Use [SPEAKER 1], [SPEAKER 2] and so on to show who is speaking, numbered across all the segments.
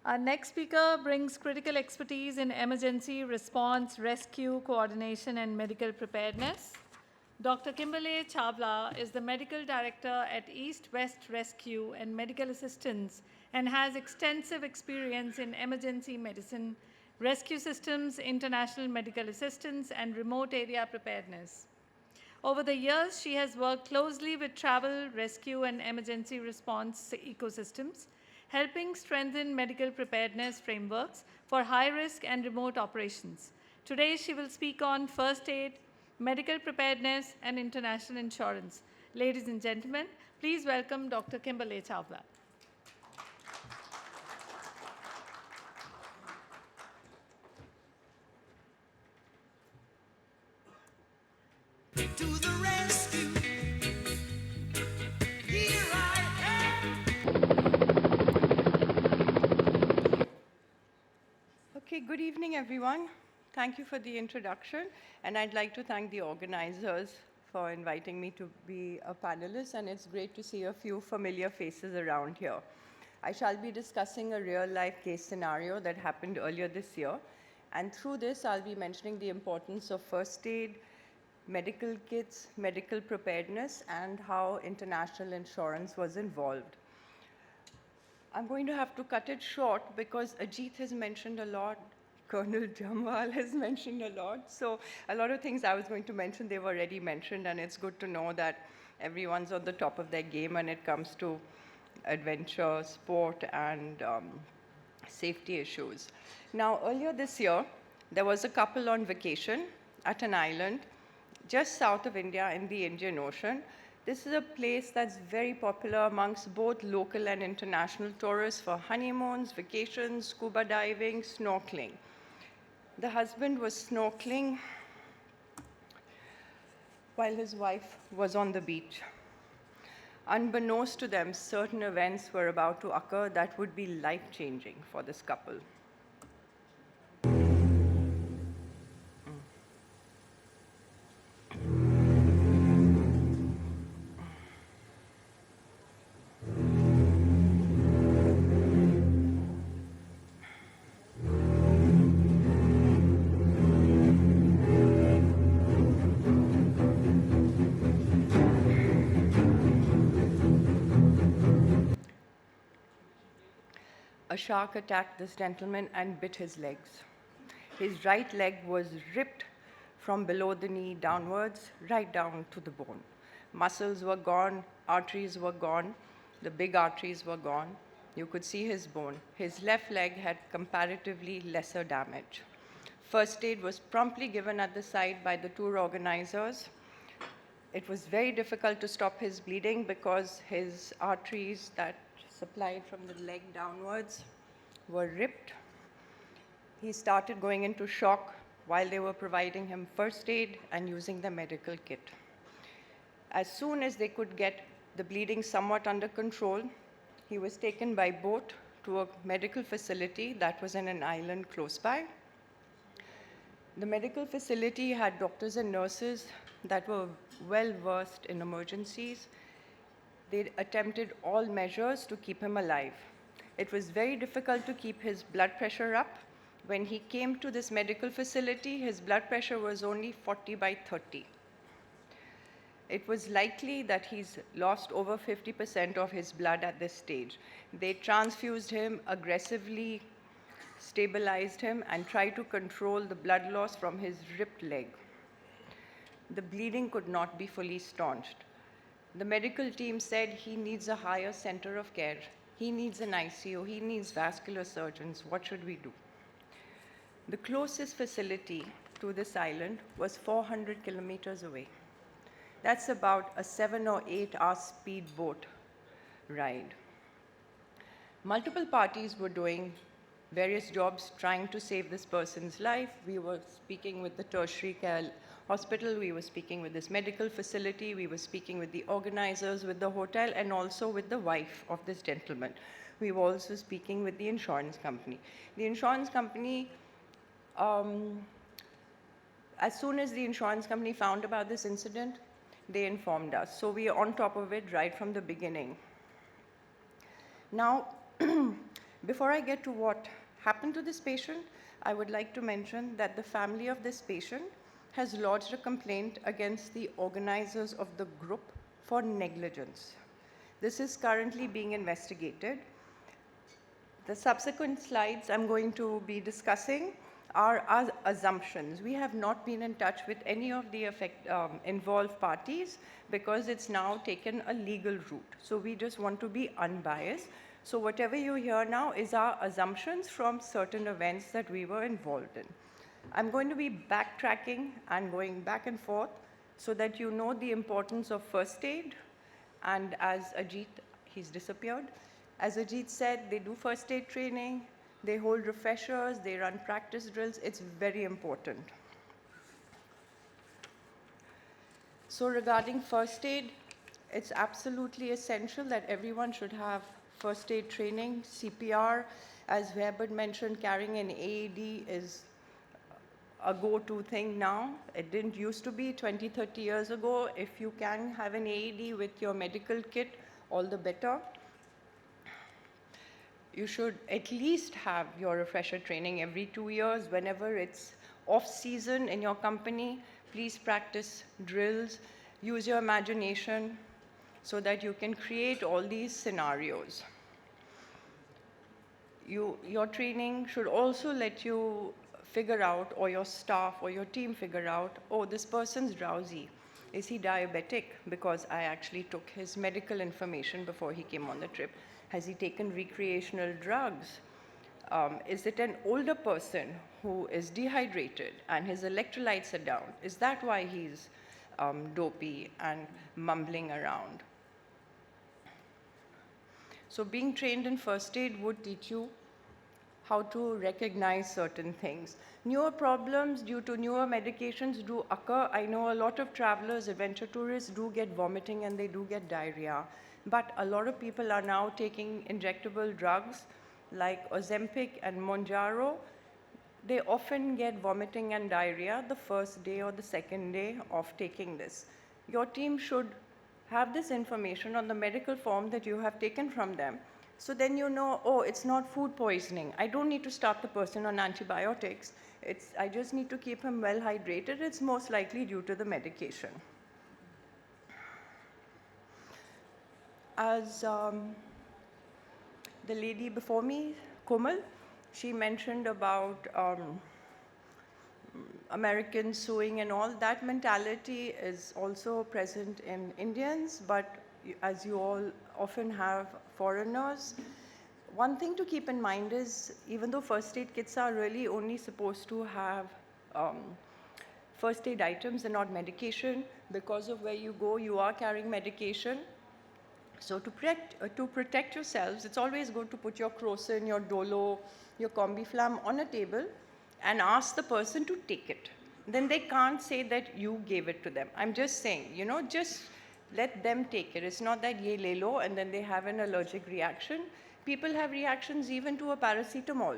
[SPEAKER 1] Our next speaker brings critical expertise in emergency response, rescue, coordination, and medical preparedness. Dr. Kimberley Chawla is the medical director at East West Rescue and Medical Assistance and has extensive experience in emergency medicine, rescue systems, international medical assistance, and remote area preparedness. Over the years, she has worked closely with travel, rescue, and emergency response ecosystems, helping strengthen medical preparedness frameworks for high-risk and remote operations. Today, she will speak on first aid, medical preparedness, and international insurance. Ladies and gentlemen, please welcome Dr. Kimberley Chawla.
[SPEAKER 2] To the rescue, here I am.
[SPEAKER 3] Okay, good evening, everyone. Thank you for the introduction, and I'd like to thank the organizers for inviting me to be a panelist, and it's great to see a few familiar faces around here. I shall be discussing a real-life case scenario that happened earlier this year, and through this, I'll be mentioning the importance of first aid, medical kits, medical preparedness, and how international insurance was involved. I'm going to have to cut it short because Ajit has mentioned a lot, Colonel Jamwal has mentioned a lot, so a lot of things I was going to mention, they've already mentioned, and it's good to know that everyone's on the top of their game when it comes to adventure, sport, and safety issues. Now, earlier this year, there was a couple on vacation at an island just south of India in the Indian Ocean. This is a place that's very popular amongst both local and international tourists for honeymoons, vacations, scuba diving, snorkeling. The husband was snorkeling while his wife was on the beach. Unbeknownst to them, certain events were about to occur that would be life-changing for this couple. A shark attacked this gentleman and bit his legs. His right leg was ripped from below the knee downwards, right down to the bone. Muscles were gone, arteries were gone, the big arteries were gone. You could see his bone. His left leg had comparatively lesser damage. First aid was promptly given at the site by the tour organizers. It was very difficult to stop his bleeding because his arteries that supplied from the leg downwards were ripped. He started going into shock while they were providing him first aid and using the medical kit. As soon as they could get the bleeding somewhat under control, he was taken by boat to a medical facility that was in an island close by. The medical facility had doctors and nurses that were well versed in emergencies. They attempted all measures to keep him alive. It was very difficult to keep his blood pressure up. When he came to this medical facility, his blood pressure was only 40/30. It was likely that he's lost over 50% of his blood at this stage. They transfused him, aggressively stabilized him, and tried to control the blood loss from his ripped leg. The bleeding could not be fully staunched. The medical team said he needs a higher center of care. He needs an ICU. He needs vascular surgeons. What should we do? The closest facility to this island was 400 kilometers away. That's about a 7 or 8 hour speedboat ride. Multiple parties were doing various jobs trying to save this person's life. We were speaking with the tertiary care hospital, we were speaking with this medical facility, we were speaking with the organizers, with the hotel, and also with the wife of this gentleman. We were also speaking with the insurance company. The insurance company, as soon as the insurance company found about this incident, they informed us. So we are on top of it right from the beginning. Now, Before I get to what happened to this patient, I would like to mention that the family of this patient has lodged a complaint against the organizers of the group for negligence. This is currently being investigated. The subsequent slides I'm going to be discussing are our assumptions. We have not been in touch with any of the involved parties because it's now taken a legal route. So we just want to be unbiased. So whatever you hear now is our assumptions from certain events that we were involved in. I'm going to be backtracking and going back and forth so that you know the importance of first aid. And as Ajit, he's disappeared. As Ajit said, they do first aid training, they hold refreshers, they run practice drills. It's very important. So regarding first aid, it's absolutely essential that everyone should have first aid training, CPR. As Weber mentioned, carrying an AED is a go-to thing now. It didn't used to be 20, 30 years ago. If you can have an AED with your medical kit, all the better. You should at least have your refresher training every 2 years. Whenever it's off-season in your company, please practice drills. Use your imagination so that you can create all these scenarios. Your training should also let you figure out, or your staff or your team figure out, oh, this person's drowsy. Is he diabetic? Because I actually took his medical information before he came on the trip. Has he taken recreational drugs? Is it an older person who is dehydrated and his electrolytes are down? Is that why he's dopey and mumbling around? So being trained in first aid would teach you how to recognize certain things. Newer problems due to newer medications do occur. I know a lot of travelers, adventure tourists do get vomiting and they do get diarrhea. But a lot of people are now taking injectable drugs like Ozempic and Mounjaro. They often get vomiting and diarrhea the first day or the second day of taking this. Your team should have this information on the medical form that you have taken from them. So then you know, oh, it's not food poisoning. I don't need to start the person on antibiotics. I just need to keep him well hydrated. It's most likely due to the medication. As the lady before me, Komal, she mentioned about Americans suing and all. That mentality is also present in Indians, but as you all often have foreigners. One thing to keep in mind is, even though first aid kits are really only supposed to have first aid items and not medication, because of where you go, you are carrying medication. So to protect yourselves, it's always good to put your Crocin, your Dolo, your Combiflam on a table and ask the person to take it. Then they can't say that you gave it to them. I'm just saying, just let them take it. It's not that ye le lo and then they have an allergic reaction. People have reactions even to a paracetamol.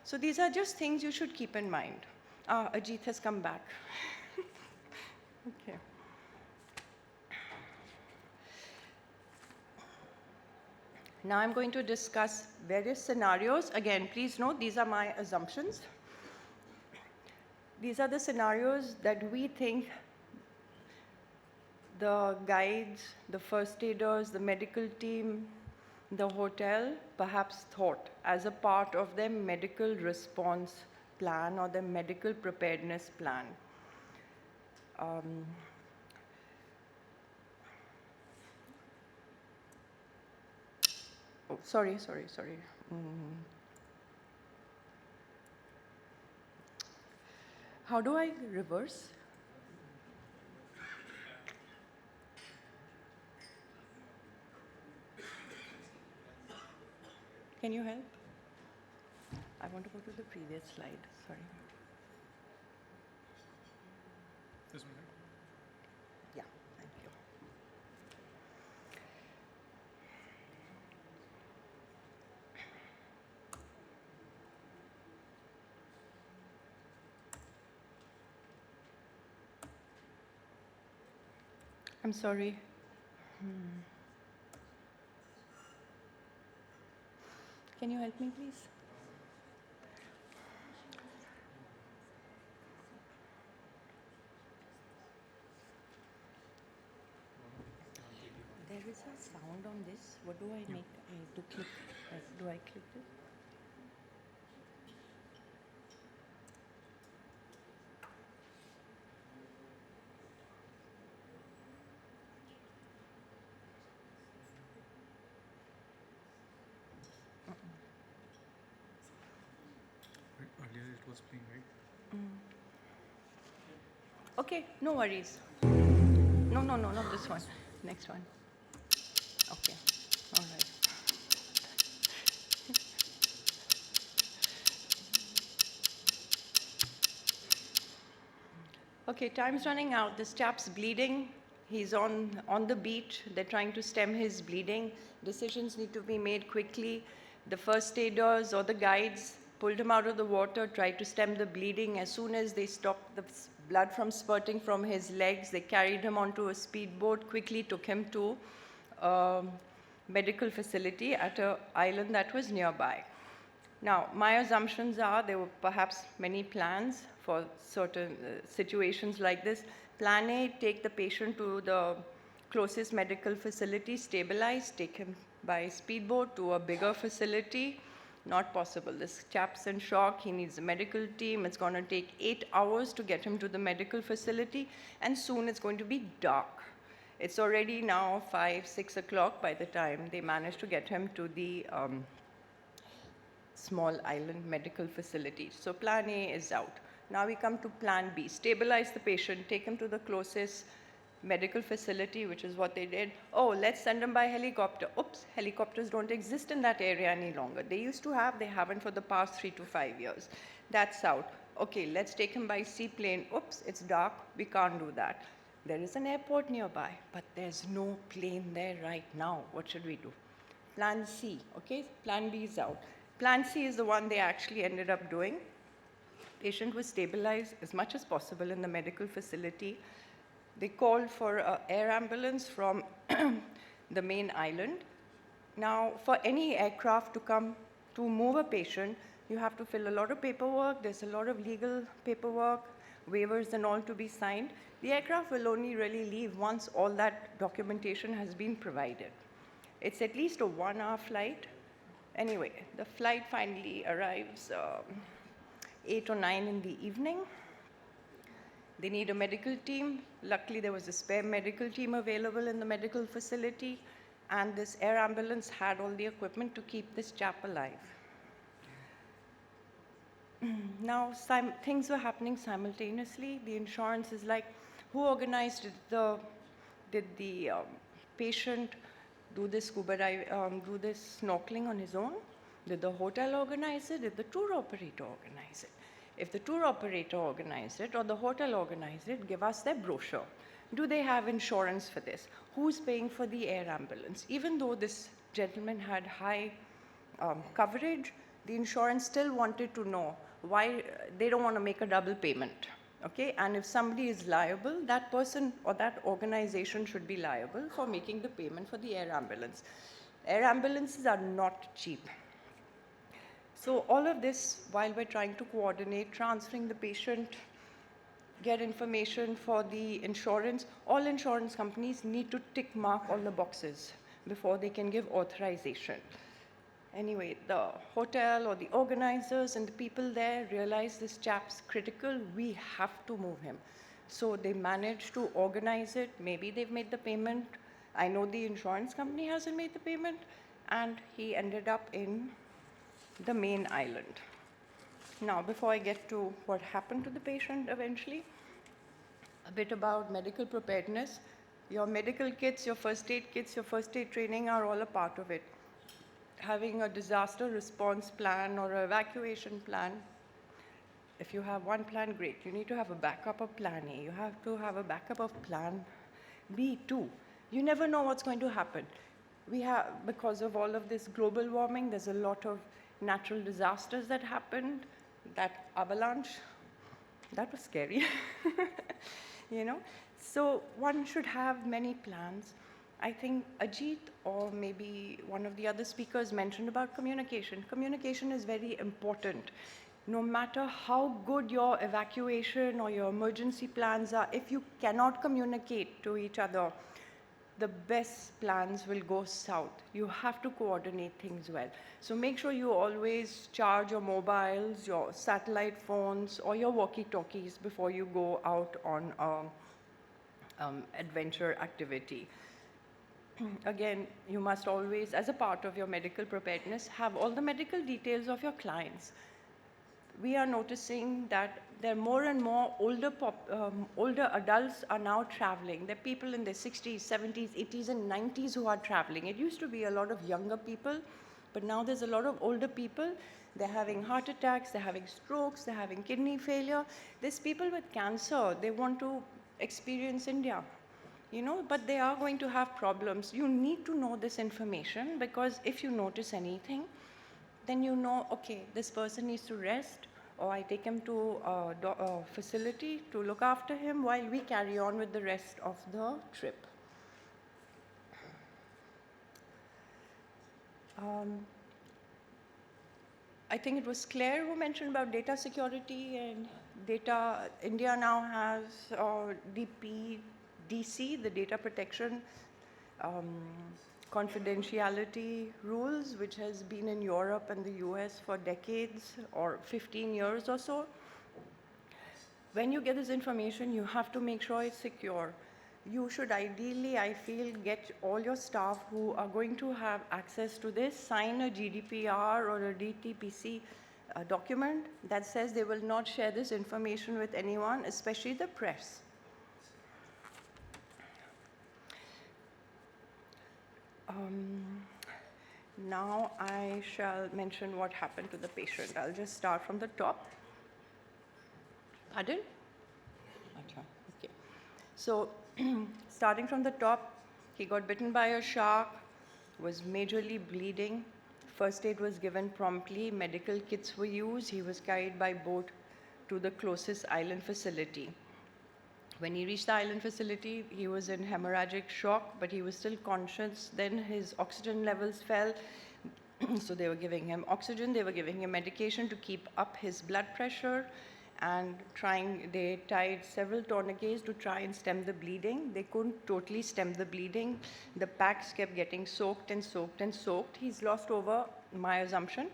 [SPEAKER 3] So these are just things you should keep in mind. Ajit has come back. Okay. Now I'm going to discuss various scenarios. Again, please note, these are my assumptions. These are the scenarios that we think the guides, the first aiders, the medical team, the hotel perhaps thought as a part of their medical response plan or their medical preparedness plan. Oh, sorry. How do I reverse? Can you help? I want to go to the previous slide, sorry.
[SPEAKER 4] This one, right?
[SPEAKER 3] Yeah, thank you. I'm sorry. can you help me, please? There is a sound on this. What do I make? I have to click. Do I click this?
[SPEAKER 4] Earlier it was playing, right?
[SPEAKER 3] Okay, no worries. No, not this one. Next one. Okay, all right. Okay, time's running out. This chap's bleeding. He's on the beach. They're trying to stem his bleeding. Decisions need to be made quickly. The first aiders or the guides pulled him out of the water, tried to stem the bleeding. As soon as they stopped the blood from spurting from his legs, they carried him onto a speedboat, quickly took him to a medical facility at an island that was nearby. Now, my assumptions are there were perhaps many plans for certain situations like this. Plan A, take the patient to the closest medical facility, stabilize, take him by speedboat to a bigger facility. Not possible. This chap's in shock. He needs a medical team. It's going to take 8 hours to get him to the medical facility, and soon it's going to be dark. It's already now 5, 6 o'clock by the time they manage to get him to the small island medical facility. So plan A is out. Now we come to plan B. Stabilize the patient, take him to the closest medical facility, which is what they did. Oh, let's send him by helicopter. Oops, helicopters don't exist in that area any longer. They used to have, they haven't for the past 3 to 5 years. That's out. Okay, let's take him by seaplane. Oops, it's dark, we can't do that. There is an airport nearby, but there's no plane there right now. What should we do? Plan C, okay? Plan B is out. Plan C is the one they actually ended up doing. Patient was stabilized as much as possible in the medical facility. They called for an air ambulance from the main island. Now, for any aircraft to come to move a patient, you have to fill a lot of paperwork. There's a lot of legal paperwork, waivers and all to be signed. The aircraft will only really leave once all that documentation has been provided. It's at least a 1-hour flight. Anyway, the flight finally arrives 8 or 9 in the evening. They need a medical team. Luckily, there was a spare medical team available in the medical facility, and this air ambulance had all the equipment to keep this chap alive. Now, things were happening simultaneously. The insurance is like, who organized it? Did the patient do this do this snorkeling on his own? Did the hotel organize it? Did the tour operator organize it? If the tour operator organized it or the hotel organized it, give us their brochure. Do they have insurance for this? Who's paying for the air ambulance? Even though this gentleman had high coverage, the insurance still wanted to know why they don't want to make a double payment. Okay? And if somebody is liable, that person or that organization should be liable for making the payment for the air ambulance. Air ambulances are not cheap. So all of this, while we're trying to coordinate, transferring the patient, get information for the insurance, all insurance companies need to tick mark all the boxes before they can give authorization. Anyway, the hotel or the organizers and the people there realize this chap's critical, we have to move him. So they managed to organize it. Maybe they've made the payment. I know the insurance company hasn't made the payment, and he ended up in the main island. Now, before I get to what happened to the patient eventually, a bit about medical preparedness. Your medical kits, your first aid kits, your first aid training are all a part of it. Having a disaster response plan or an evacuation plan, if you have one plan, great. You need to have a backup of plan A. You have to have a backup of plan B too. You never know what's going to happen. Because of all of this global warming, there's a lot of natural disasters that happened. That avalanche, that was scary, you know. So one should have many plans. I think Ajit or maybe one of the other speakers mentioned about communication. Communication is very important. No matter how good your evacuation or your emergency plans are, if you cannot communicate to each other, the best plans will go south. You have to coordinate things well. So make sure you always charge your mobiles, your satellite phones, or your walkie-talkies before you go out on adventure activity. Again, you must always, as a part of your medical preparedness, have all the medical details of your clients. We are noticing that there are more and more older adults are now traveling. There are people in their 60s, 70s, 80s, and 90s who are traveling. It used to be a lot of younger people, but now there's a lot of older people. They're having heart attacks, they're having strokes, they're having kidney failure. There's people with cancer. They want to experience India. But they are going to have problems. You need to know this information, because if you notice anything, then you know, okay, this person needs to rest, or I take him to a facility to look after him while we carry on with the rest of the trip. I think it was Claire who mentioned about data security and data. India now has DPDC, the Data Protection Confidentiality Rules, which has been in Europe and the US for decades, or 15 years or so. When you get this information, you have to make sure it's secure. You should ideally, I feel, get all your staff who are going to have access to this, sign a GDPR or a DTPC document that says they will not share this information with anyone, especially the press. Now I shall mention what happened to the patient. I'll just start from the top. Pardon? Okay. So, starting from the top, he got bitten by a shark, was majorly bleeding. First aid was given promptly, medical kits were used. He was carried by boat to the closest island facility. When he reached the island facility, he was in hemorrhagic shock, but he was still conscious. Then his oxygen levels fell, so they were giving him oxygen, they were giving him medication to keep up his blood pressure, and they tied several tourniquets to try and stem the bleeding. They couldn't totally stem the bleeding. The packs kept getting soaked and soaked and soaked. He's lost over, my assumption,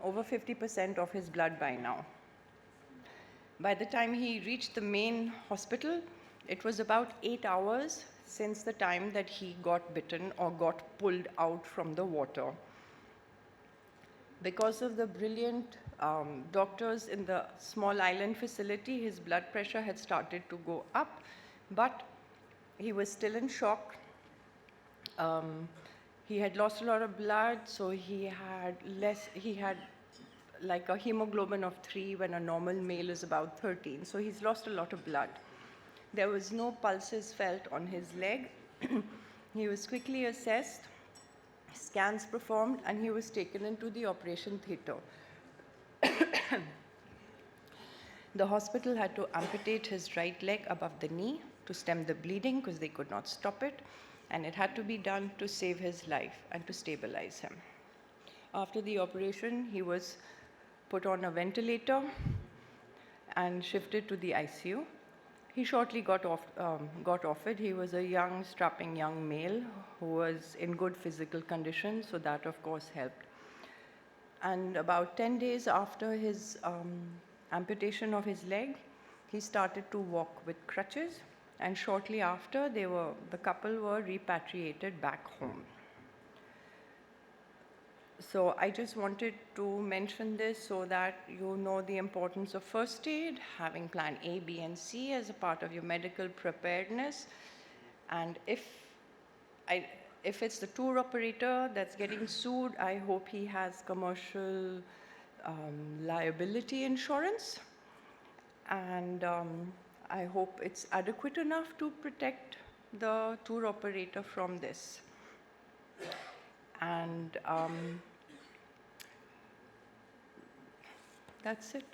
[SPEAKER 3] over 50% of his blood by now. By the time he reached the main hospital, it was about 8 hours since the time that he got bitten or got pulled out from the water. Because of the brilliant doctors in the small island facility, his blood pressure had started to go up, but he was still in shock. He had lost a lot of blood, so he had like a hemoglobin of 3 when a normal male is about 13. So he's lost a lot of blood. There was no pulses felt on his leg. He was quickly assessed, scans performed, and he was taken into the operation theater. The hospital had to amputate his right leg above the knee to stem the bleeding because they could not stop it, and it had to be done to save his life and to stabilize him. After the operation, he was put on a ventilator and shifted to the ICU. He shortly got off it. He was a young, strapping young male who was in good physical condition, so that of course helped. And about 10 days after his amputation of his leg, he started to walk with crutches, and shortly after, the couple were repatriated back home. So I just wanted to mention this so that you know the importance of first aid, having plan A, B, and C as a part of your medical preparedness. And if it's the tour operator that's getting sued, I hope he has commercial liability insurance. And I hope it's adequate enough to protect the tour operator from this. And that's it.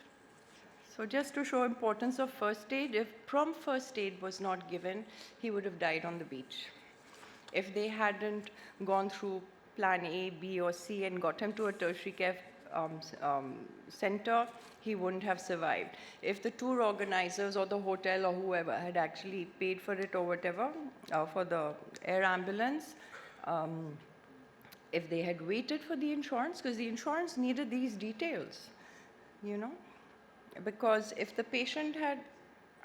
[SPEAKER 3] So just to show importance of first aid, if prompt first aid was not given, he would have died on the beach. If they hadn't gone through plan A, B, or C and got him to a tertiary care center, he wouldn't have survived. If the tour organizers or the hotel or whoever had actually paid for it or whatever, for the air ambulance, if they had waited for the insurance, because the insurance needed these details, you know? Because if the patient had,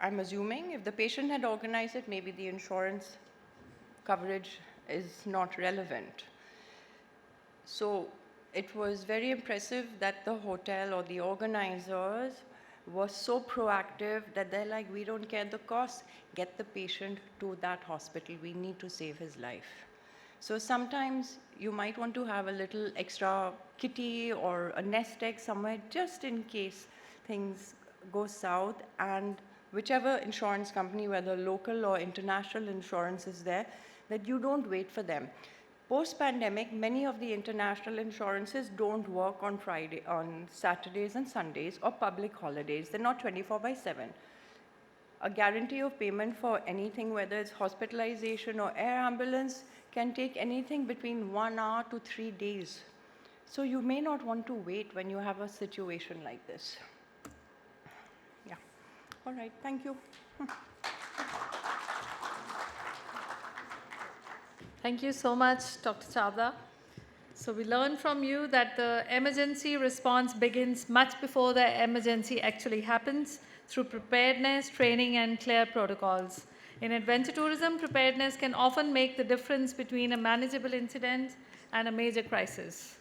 [SPEAKER 3] I'm assuming, if the patient had organized it, maybe the insurance coverage is not relevant. So it was very impressive that the hotel or the organizers were so proactive that they're like, we don't care the cost, get the patient to that hospital. We need to save his life. So sometimes you might want to have a little extra kitty or a nest egg somewhere just in case things go south, and whichever insurance company, whether local or international insurance is there, that you don't wait for them. Post-pandemic, many of the international insurances don't work on Saturdays and Sundays or public holidays. They're not 24/7. A guarantee of payment for anything, whether it's hospitalization or air ambulance, can take anything between 1 hour to 3 days. So you may not want to wait when you have a situation like this. Yeah. All right, thank you.
[SPEAKER 1] Thank you so much, Dr. Chawla. So we learned from you that the emergency response begins much before the emergency actually happens through preparedness, training, and clear protocols. In adventure tourism, preparedness can often make the difference between a manageable incident and a major crisis.